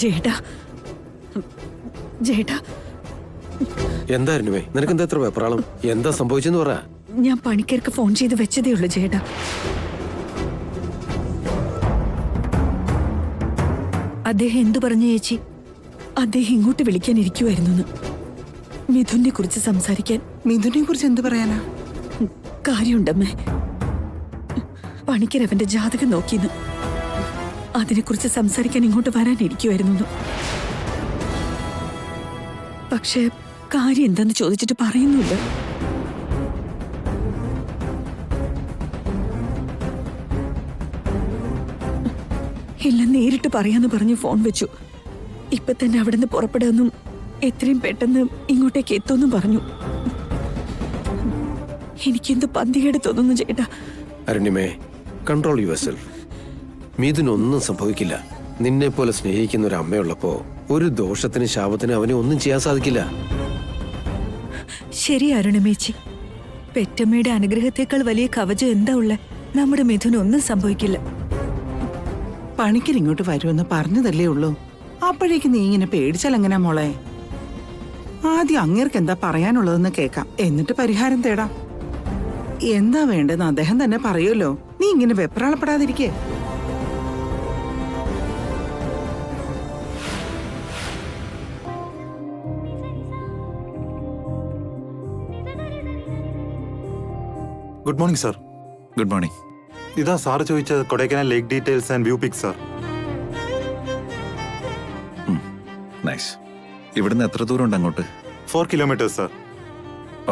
ജേട്ടാ ജേട്ടാ എന്തായിരുന്നു നിനക്കെന്താ എത്ര വെപ്രാളം? എന്താ സംഭവിച്ചെന്ന് പറ. ഞാൻ പണിക്കർക്ക് ഫോൺ ചെയ്ത് വെച്ചതേ ഉള്ളൂ ജേട്ടാ. അദ്ദേഹം എന്തു പറഞ്ഞു ചേച്ചി? അദ്ദേഹം ഇങ്ങോട്ട് വിളിക്കാനിരിക്കുമായിരുന്നു. മിഥുനെ കുറിച്ച് സംസാരിക്കാൻ. മിഥുനെ കുറിച്ച് എന്ത് പറയാനാ? കാര്യമുണ്ടമ്മേ. പണിക്കർ അവന്റെ ജാതകം നോക്കിന്ന്. അതിനെക്കുറിച്ച് സംസാരിക്കാൻ ഇങ്ങോട്ട് വരാനിരിക്കുമായിരുന്നു. പക്ഷെ കാര്യം എന്താന്ന് ചോദിച്ചിട്ട് പറയുന്നില്ല. എല്ലാം നേരിട്ട് പറയാന്ന് പറഞ്ഞ് ഫോൺ വെച്ചു. ഇപ്പൊ തന്നെ അവിടെ നിന്ന് പുറപ്പെടുമെന്നും എത്രയും പെട്ടെന്ന് ഇങ്ങോട്ടേക്ക് എത്തുമെന്നും പറഞ്ഞു. എനിക്കെന്ത് പന്തികേട് തോന്നുന്നു ചേട്ടാ. അരുണിമേ, കൺട്രോൾ യുവർ സെൽഫ്. മിഥുനൊന്നും സംഭവിക്കില്ല. നിന്നെ പോലെ സ്നേഹിക്കുന്ന ഒരു അമ്മയുള്ളപ്പോ ഒരു ദോഷത്തിന് ശാപത്തിന് അവനെ ഒന്നും ചെയ്യാൻ സാധിക്കില്ല. ശരി അരുണമേച്ചി, പെറ്റമ്മയുടെ അനുഗ്രഹത്തെക്കാൾ വലിയ കവചം എന്താ ഉള്ളെ? നമ്മുടെ മിഥുനൊന്നും സംഭവിക്കില്ല. പണിക്കർ ഇങ്ങോട്ട് വരുമെന്ന് പറഞ്ഞതല്ലേ ഉള്ളൂ. അപ്പോഴേക്ക് നീ ഇങ്ങനെ പേടിച്ചാൽ എങ്ങനാ മോളെ? ആദ്യം അങ്ങേർക്ക് എന്താ പറയാനുള്ളതെന്ന് കേൾക്കാം, എന്നിട്ട് പരിഹാരം തേടാം. എന്താ വേണ്ടെന്ന് അദ്ദേഹം തന്നെ പറയുമല്ലോ. നീ ഇങ്ങനെ വെപ്രാളപ്പെടാതിരിക്കേ. Good morning sir. Good morning. ഇതാ സാറ് ചോദിച്ച കൊടൈക്കനാൽ ലേക്ക് details and view pics sir. Nice. ഇവിടുന്ന് എത്ര ദൂരം ഉണ്ട് അങ്ങോട്ട്? 4 കിലോമീറ്റേഴ്സ് സർ.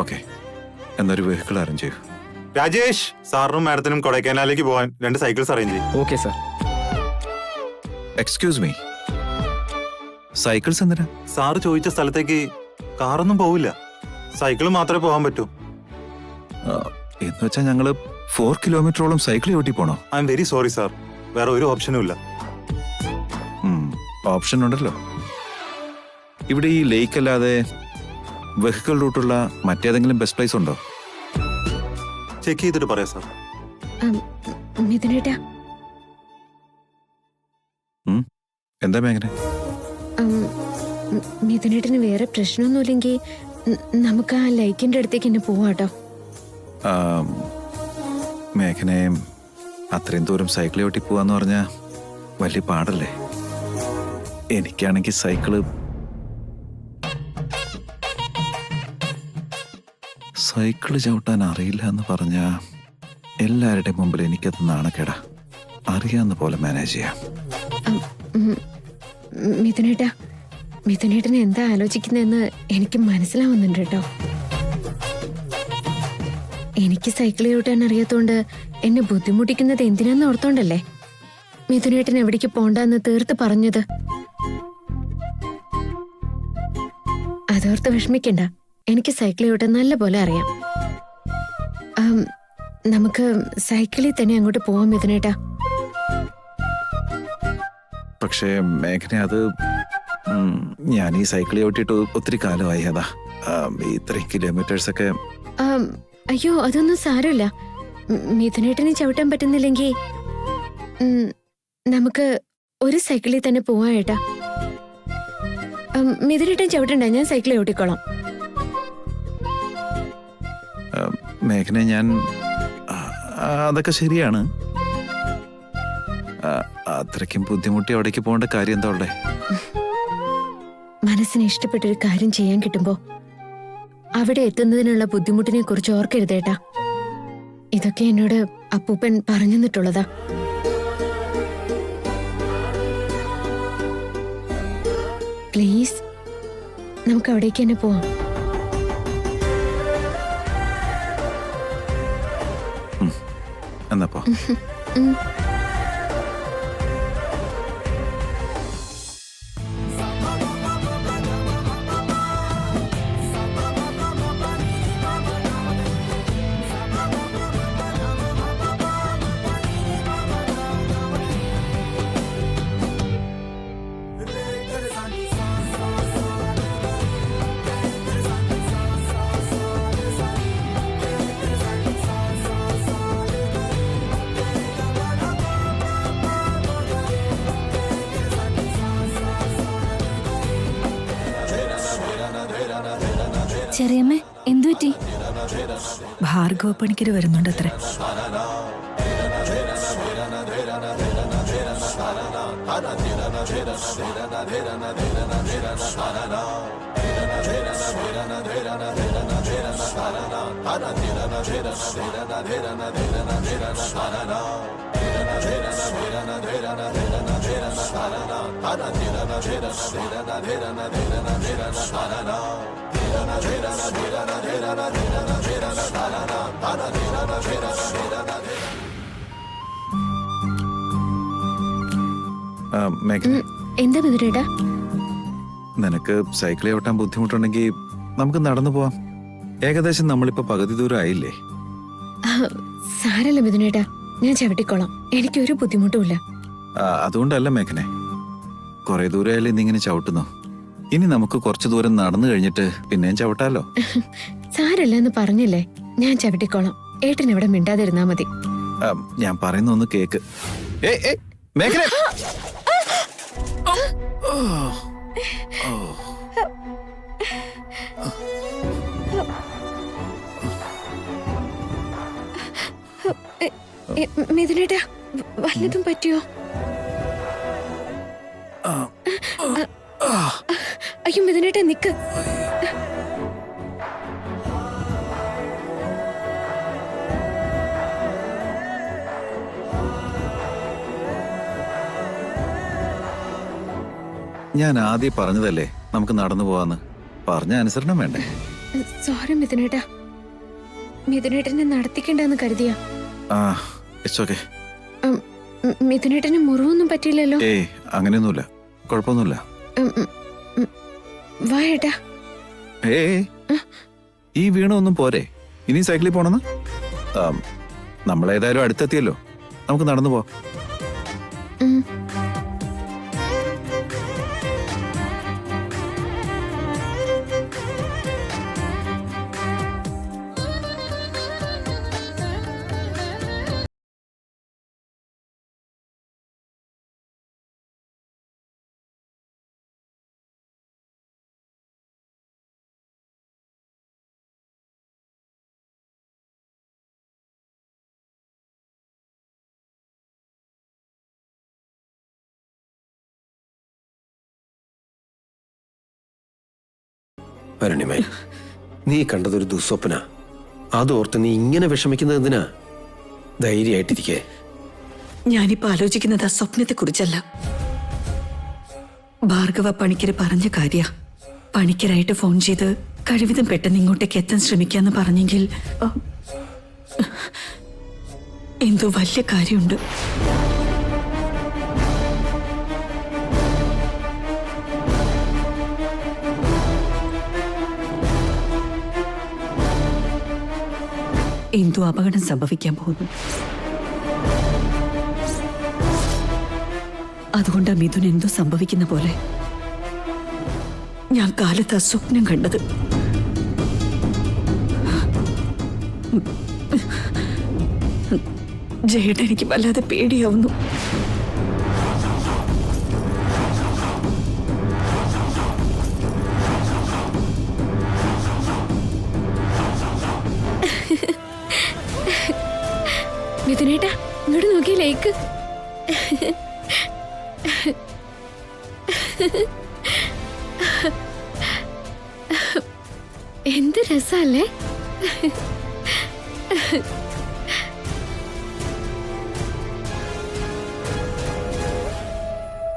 ഓക്കെ, എന്നൊരു വെഹിക്കിൾ അറേഞ്ച് ചെയ്യൂ. രാജേഷ്, സാറിനും മാഡത്തിനും കൊടൈക്കനാലിലേക്ക് പോകാൻ 2 സൈക്കിൾസ് അറേഞ്ച് ചെയ്യും. Okay sir. Excuse me, cycles എന്തിനാ? സാറ് ചോദിച്ച സ്ഥലത്തേക്ക് കാറൊന്നും പോവില്ല, സൈക്കിൾ മാത്രമേ പോകാൻ പറ്റൂ. എന്ന് വെച്ചാൽ ഞങ്ങള് 4 കിലോമീറ്ററോളം സൈക്കിൾ ഓട്ടി പോണോ? I am very sorry sir, വേറെ ഒരു ഓപ്ഷനും ഇല്ല. ഓപ്ഷൻ ഉണ്ടല്ലോ. ഇവിടെ ഈ ലേക്ക് അല്ലാതെ വെഹിക്കിൾ റൂട്ടുള്ള മറ്റേതെങ്കിലും ബെസ്റ്റ് പ്ലേസ് ഉണ്ടോ? ചെക്ക് ചെയ്തിട്ട് പറയാം സാർ. മിഥുനേട്ടാ, എന്താ മേഘന? മിഥുനേട്ടന് വേറെ പ്രശ്നമൊന്നുമില്ലെങ്കിൽ നമുക്ക് ആ ലൈക്കിന്റെ അടുത്തേക്ക് തന്നെ പോവാട്ടോ. മേഘനെ അത്രയും ദൂരം സൈക്കിൾ ഓട്ടി പോവാന്ന് പറഞ്ഞാൽ വലിയ പാടല്ലേ? എനിക്കാണെങ്കിൽ സൈക്കിള് ചവിട്ടാൻ അറിയില്ല എന്ന് പറഞ്ഞാ എല്ലാവരുടെയും മുമ്പിൽ എനിക്കത് നാണക്കേടാ. അറിയാവുന്ന പോലെ മാനേജ് ചെയ്യാം. മിഥുനേട്ടന് എന്താ ആലോചിക്കുന്നതെന്ന് എനിക്ക് മനസ്സിലാവുന്നുണ്ട് കേട്ടോ. എനിക്ക് സൈക്കിൾ ചവിട്ടാൻ അറിയാത്തോണ്ട് എന്നെ ബുദ്ധിമുട്ടിക്കുന്നത് എന്തിനാന്ന് ഓർത്തോണ്ടല്ലേ മിഥുനേട്ടൻ എവിടേക്ക് പോണ്ടെന്ന് തീർത്ത് പറഞ്ഞത്. അതോർത്ത് വിഷമിക്കണ്ട, എനിക്ക് സൈക്കിൾ ചവിട്ടാൻ നല്ല പോലെ അറിയാം. നമുക്ക് സൈക്കിളിൽ തന്നെ അങ്ങോട്ട് പോവാം മിഥുനേട്ടാ. പക്ഷേ മേഘന, അത് ഞാൻ ഈ സൈക്കിൾ ചവിട്ടിയിട്ട് ഒത്തിരി കാലമായി. അതാ ഇത്രയും കിലോമീറ്റേഴ്സ് ഒക്കെ. അയ്യോ, അതൊന്നും സാരമില്ല. മിഥുനേട്ടന് ചവിട്ടാൻ പറ്റുന്നില്ലെങ്കിൽ നമുക്ക് ഒരു സൈക്കിളിൽ തന്നെ പോവാം ഏട്ടാ. മിഥുനേട്ടൻ ചവിട്ടണ്ട, ഞാൻ സൈക്കിൾ ചവിട്ടിക്കോളാം. മേഘന, ഞാൻ അതൊക്കെ ശരിയാണ്. അത്രയ്ക്കും ബുദ്ധിമുട്ടി അവിടേക്ക് പോകേണ്ട കാര്യം എന്താ ഉള്ളേ? മനസ്സിന് ഇഷ്ടപ്പെട്ടൊരു കാര്യം ചെയ്യാൻ കിട്ടുമ്പോ അവിടെ എത്തുന്നതിനുള്ള ബുദ്ധിമുട്ടിനെ കുറിച്ച് ഓർക്കരുതേട്ടാ. ഇതൊക്കെ എന്നോട് അപ്പൂപ്പൻ പറഞ്ഞു തന്നിട്ടുള്ളതാ. പ്ലീസ്, നമുക്ക് അവിടേക്ക് തന്നെ പോവാം. എന്നപ്പോ ചെറിയമ്മേ എന്തു പറ്റി? ഭാർഗവ പണിക്കര് വരുന്നുണ്ടത്രേ. മേഘന, എന്താ മിഥുനേട്ടാ? നിനക്ക് സൈക്കിൾ ചവിട്ടാൻ ബുദ്ധിമുട്ടുണ്ടെങ്കിൽ നമുക്ക് നടന്നു പോവാം. ഏകദേശം നമ്മളിപ്പോ പകുതി ദൂരം ആയില്ലേ? സാരല്ല മിഥുനേട്ടാ, ഞാൻ ചവിട്ടിക്കോളാം. എനിക്കൊരു ബുദ്ധിമുട്ടുമില്ല. അതുകൊണ്ടല്ല മേഘനെ, കുറെ ദൂരമായാലും ഇന്നിങ്ങനെ ചവിട്ടുന്നു. ഇനി നമുക്ക് കുറച്ചു ദൂരം നടന്നു കഴിഞ്ഞിട്ട് പിന്നെയും ചവിട്ടാലോ? സാരല്ല എന്ന് പറഞ്ഞില്ലേ, ഞാൻ ചവിട്ടിക്കോളാം. ഏട്ടൻ ഇവിടെ മിണ്ടാതിരുന്നാ മതി. ഞാൻ പറയുന്ന ഒന്ന് കേക്ക്. മേഘന, മിഥുനേട്ടാ, വല്ലതും പറ്റിയോ? അയ്യോ മിഥുനേട്ടാ, നിക്ക്. ഞാൻ ആദ്യം പറഞ്ഞതല്ലേ നമുക്ക് നടന്നു പോവാന്ന്. പറഞ്ഞ അനുസരണം വേണ്ടേ? സോറി മിഥുനേട്ടാ, മിഥുനേട്ടനെ നടത്തിക്കണ്ടെന്ന് കരുതിയാ. It's okay. മിഥുനേട്ടന് മുറിവൊന്നും പറ്റിയില്ലല്ലോ? ഏയ്, അങ്ങനെയൊന്നുമില്ല, കുഴപ്പമൊന്നുമില്ല. വാ ഏട്ടാ. ഈ വീണൊന്നും പോരെ, ഇനി സൈക്കിളിൽ പോണെന്ന്. നമ്മളേതായാലും അടുത്തെത്തിയല്ലോ, നമുക്ക് നടന്നു പോവാം. അരുണിമേ, നീ കണ്ടതൊരു ദുസ്വപ്ന. അതോർത്ത് നീ ഇങ്ങനെ വിഷമിക്കുന്നത് എന്തിനാ? ധൈര്യമായിട്ടിരിക്കേ. ഞാനിപ്പോ ആലോചിക്കുന്നത് ആ സ്വപ്നത്തെ കുറിച്ചല്ല. ഭാർഗവ പണിക്കര് പറഞ്ഞ കാര്യ. പണിക്കരായിട്ട് ഫോൺ ചെയ്ത് കഴിവിധം പെട്ടെന്ന് ഇങ്ങോട്ടേക്ക് എത്താൻ ശ്രമിക്കാന്ന് പറഞ്ഞെങ്കിൽ എന്തോ വലിയ കാര്യമുണ്ട്. എന്തോ അപകടം സംഭവിക്കാൻ പോകുന്നു. അതുകൊണ്ടാ മിഥുൻ എന്തോ സംഭവിക്കുന്ന പോലെ ഞാൻ കാലത്ത് സ്വപ്നം കണ്ടത്. ജയേട്ട, എനിക്ക് വല്ലാതെ പേടിയാവുന്നു. മിഥുനേട്ടാ, ഇങ്ങോട്ട് നോക്കിയ ലേക്ക്. എന്ത് രസല്ലേ?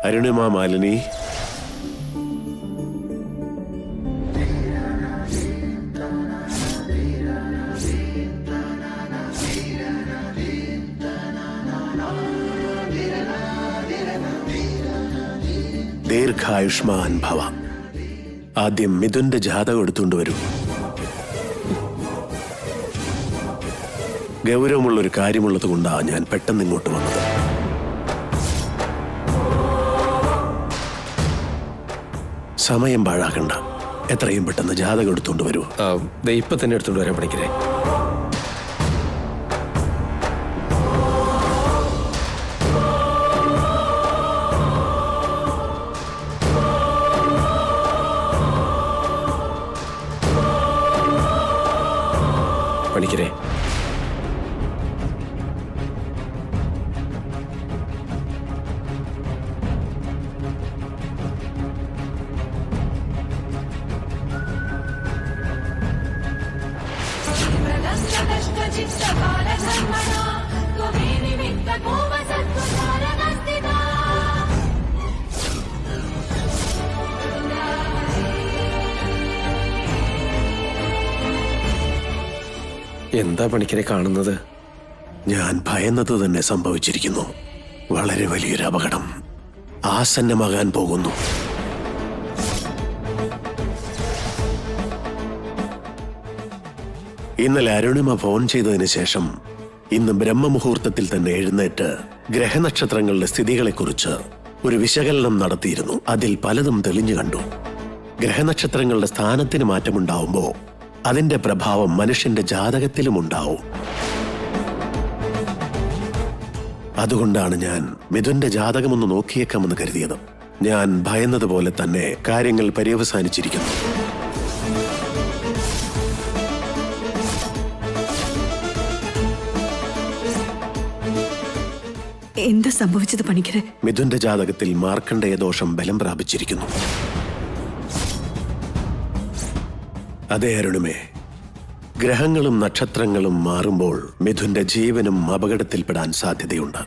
അരുണിമ മാലിനി, ദീർഘായുഷ്മാൻ ഭവ. ആദ്യം മിഥുന്റെ ജാതകം എടുത്തുകൊണ്ട് വരൂ. ഗൗരവമുള്ളൊരു കാര്യമുള്ളത് കൊണ്ടാണ് ഞാൻ പെട്ടെന്ന് ഇങ്ങോട്ട് വന്നത്. സമയം പാഴാക്കണ്ട, എത്രയും പെട്ടെന്ന് ജാതകം എടുത്തുകൊണ്ട് വരൂ. ഇപ്പൊ തന്നെ എടുത്തുകൊണ്ട് വരാൻ പണിക്കരെ. എന്താ പണിക്കരെ കാണുന്നത്? ഞാൻ ഭയന്നത് തന്നെ സംഭവിച്ചിരിക്കുന്നു. വളരെ വലിയൊരു അപകടം ആസന്നമാകാൻ പോകുന്നു. ഇന്നലെ അരുണിമ ഫോൺ ചെയ്തതിന് ശേഷം ഇന്ന് ബ്രഹ്മമുഹൂർത്തത്തിൽ തന്നെ എഴുന്നേറ്റ് ഗ്രഹനക്ഷത്രങ്ങളുടെ സ്ഥിതികളെക്കുറിച്ച് ഒരു വിശകലനം നടത്തിയിരുന്നു. അതിൽ പലതും തെളിഞ്ഞു കണ്ടു. ഗ്രഹനക്ഷത്രങ്ങളുടെ സ്ഥാനത്തിന് മാറ്റമുണ്ടാവുമ്പോൾ അതിന്റെ പ്രഭാവം മനുഷ്യന്റെ ജാതകത്തിലും ഉണ്ടാവും. അതുകൊണ്ടാണ് ഞാൻ മിഥുന്റെ ജാതകമൊന്ന് നോക്കിയേക്കാമെന്ന് കരുതിയത്. ഞാൻ ഭയന്നതുപോലെ തന്നെ കാര്യങ്ങൾ പര്യവസാനിച്ചിരിക്കുന്നു. എന്താ സംഭവിച്ചത് പണിക്കരെ? മിഥുന്റെ ജാതകത്തിൽ മാർക്കണ്ഡേയ ദോഷം ബലം പ്രാപിച്ചിരിക്കുന്നു. അതേ അരുണുമേ, ഗ്രഹങ്ങളും നക്ഷത്രങ്ങളും മാറുമ്പോൾ മിഥുന്റെ ജീവനും അപകടത്തിൽപ്പെടാൻ സാധ്യതയുണ്ട്.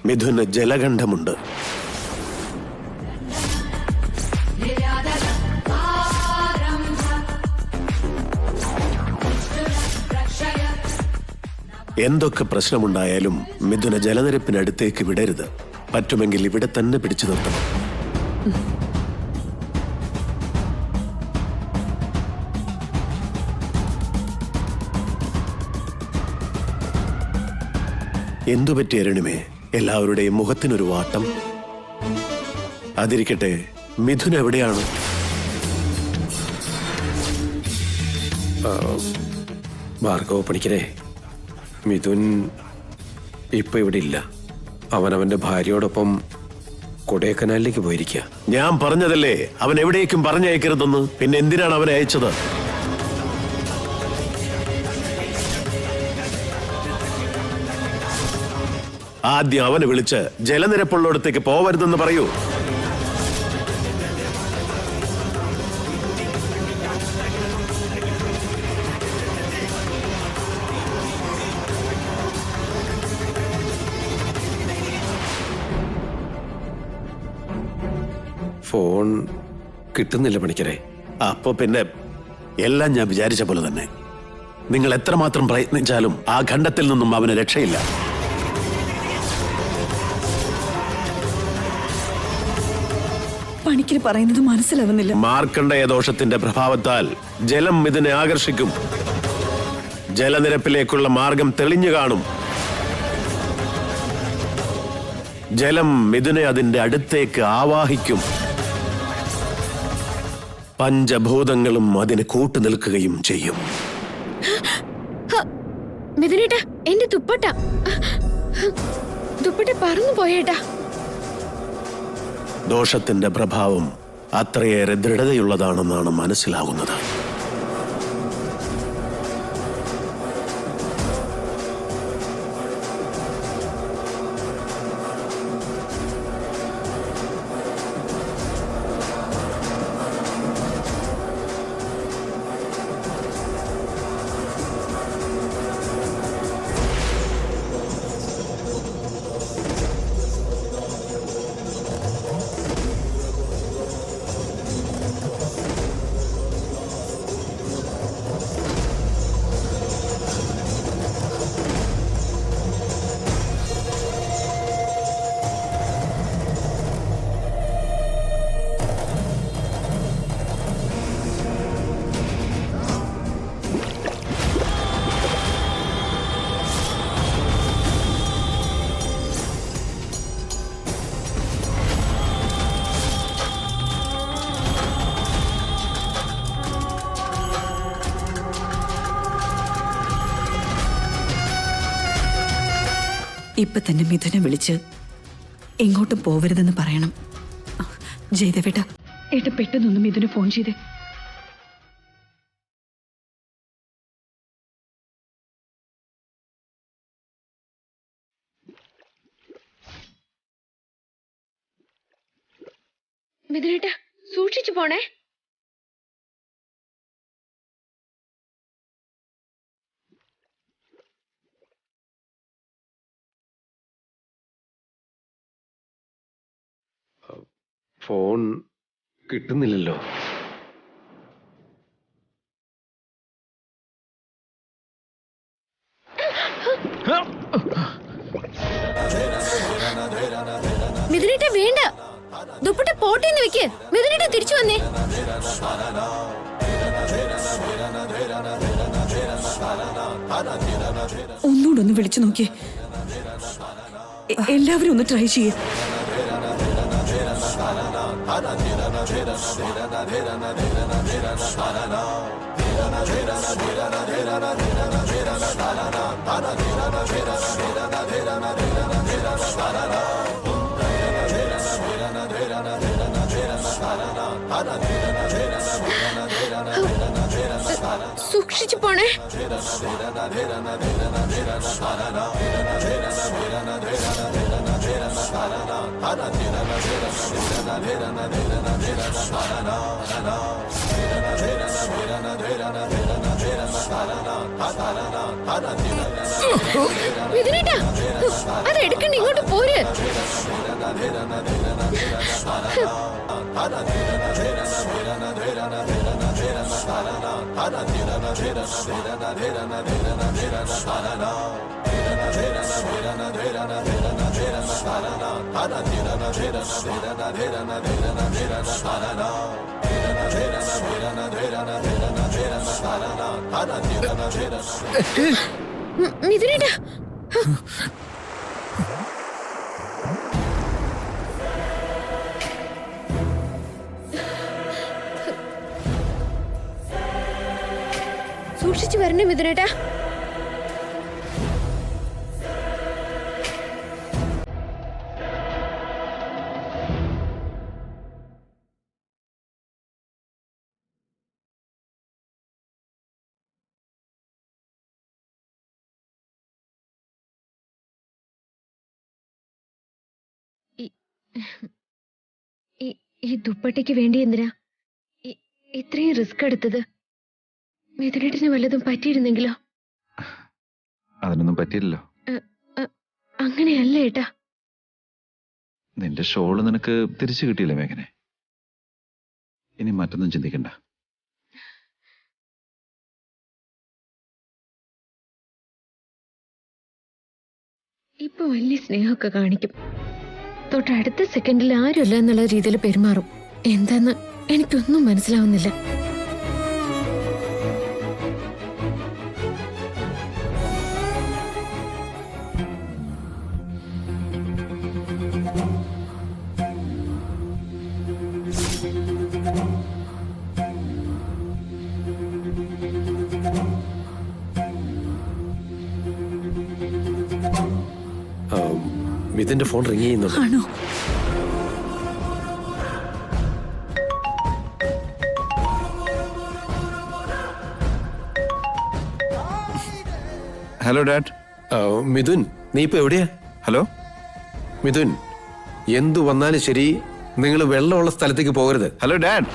മിഥുന് ജലഗണ്ഡമുണ്ട്. എന്തൊക്കെ പ്രശ്നമുണ്ടായാലും മിഥുന ജലനിരപ്പിനടുത്തേക്ക് വിടരുത്. പറ്റുമെങ്കിൽ ഇവിടെ തന്നെ പിടിച്ചു നിർത്തണം. എന്തുപറ്റി അരുണിമേ? എല്ലാവരുടെയും മുഖത്തിനൊരു വാട്ടം. അതിരിക്കട്ടെ, മിഥുൻ എവിടെയാണ്? ഭാർഗവ പണിക്കരെ, മിഥുൻ ഇപ്പൊ ഇവിടെ ഇല്ല. അവനവന്റെ ഭാര്യയോടൊപ്പം കൊടൈക്കനാലിലേക്ക് പോയിരിക്കുക. ഞാൻ പറഞ്ഞതല്ലേ അവൻ എവിടേക്കും പറഞ്ഞയക്കരുതെന്ന്. പിന്നെ എന്തിനാണ് അവനെ അയച്ചത്? ആദ്യം അവനെ വിളിച്ച് ജലനിരപ്പുള്ളിടത്തേക്ക് പോവരുതെന്ന് പറയൂ. ഫോൺ കിട്ടുന്നില്ല പണിക്കരെ. അപ്പൊ പിന്നെ എല്ലാം ഞാൻ വിചാരിച്ച പോലെ തന്നെ. നിങ്ങൾ എത്രമാത്രം പ്രയത്നിച്ചാലും ആ ഖണ്ഡത്തിൽ നിന്നും അവന് രക്ഷയില്ല. പണിക്കര് പറയുന്നത് മനസ്സിലാവുന്നില്ല. മാർക്കണ്ഡേയ ദോഷത്തിന്റെ പ്രഭാവത്താൽ ജലം ഇതിനെ ആകർഷിക്കും. ജലനിരപ്പിലേക്കുള്ള മാർഗം തെളിഞ്ഞു കാണും. ജലം ഇതിനെ അതിന്റെ അടുത്തേക്ക് ആവാഹിക്കും. പഞ്ചഭൂതങ്ങളും അതിന് കൂട്ടുനിൽക്കുകയും ചെയ്യും. മിഥുനേട്ടാ, എന്റെ ദുപ്പട്ട പറന്നു പോയേട്ടാ. ദോഷത്തിന്റെ പ്രഭാവം അത്രയേറെ ദൃഢതയുള്ളതാണെന്നാണ് മനസ്സിലാകുന്നത്. ഇപ്പൊ തന്നെ മിഥുനെ വിളിച്ച് എങ്ങോട്ടും പോവരുതെന്ന് പറയണം. ജയദേവേട്ട, ഏട്ട പെട്ടെന്നൊന്ന് മിഥുന് ഫോൺ ചെയ്തേ. മിഥുനേട്ടാ സൂക്ഷിച്ചു പോണേ. ഫോൺ കിട്ടുന്നില്ലല്ലോ. മിഥുനേട്ടാ വേണ്ട, ദുപ്പട്ട പോട്ടേന്ന് വെക്ക്. മിഥുനേട്ടാ തിരിച്ചു വന്നേ. ഒന്നുകൂടെ ഒന്ന് വിളിച്ചു നോക്കിയേ. എല്ലാവരും ഒന്ന് ട്രൈ ചെയ്യേ. സൂക്ഷിച്ചു പോണേ. മിഥുനേട്ടാ അത് എടുക്കണ്ട, ഇങ്ങോട്ട് പോര്. മിഥുനേട്ടാ സൂക്ഷിച്ചു വരണേ മിഥുനേട്ടാ. ഈ ദുപ്പട്ടയ്ക്ക് വേണ്ടി എന്തിനാ ഇത്രയും റിസ്ക് എടുത്തത്? മിഥുനേട്ടന് വല്ലതും പറ്റിയിരുന്നെങ്കിലോ? അതിനൊന്നും പറ്റിയില്ലല്ലോ. അങ്ങനെയല്ല ഏട്ടാ. നിന്റെ ഷോള് നിനക്ക് തിരിച്ചു കിട്ടിയില്ലേ മേഘനെ? ഇനി മറ്റൊന്നും ചിന്തിക്കണ്ട. ഇപ്പൊ വലിയ സ്നേഹമൊക്കെ കാണിക്കും, തൊട്ടടുത്ത സെക്കൻഡിൽ ആരുമല്ല എന്നുള്ള രീതിയിൽ പെരുമാറും. എന്താന്ന് എനിക്കൊന്നും മനസ്സിലാവുന്നില്ല. മിഥുന്റെ ഫോൺ റിങ് ചെയ്യുന്നുണ്ട്. ആണോ? Hello dad. മിഥുൻ, നീ ഇപ്പൊ എവിടെയാ? ഹലോ മിഥുൻ, എന്തു വന്നാലും ശരി നിങ്ങൾ വെള്ളമുള്ള സ്ഥലത്തേക്ക് പോകരുത്. Hello dad.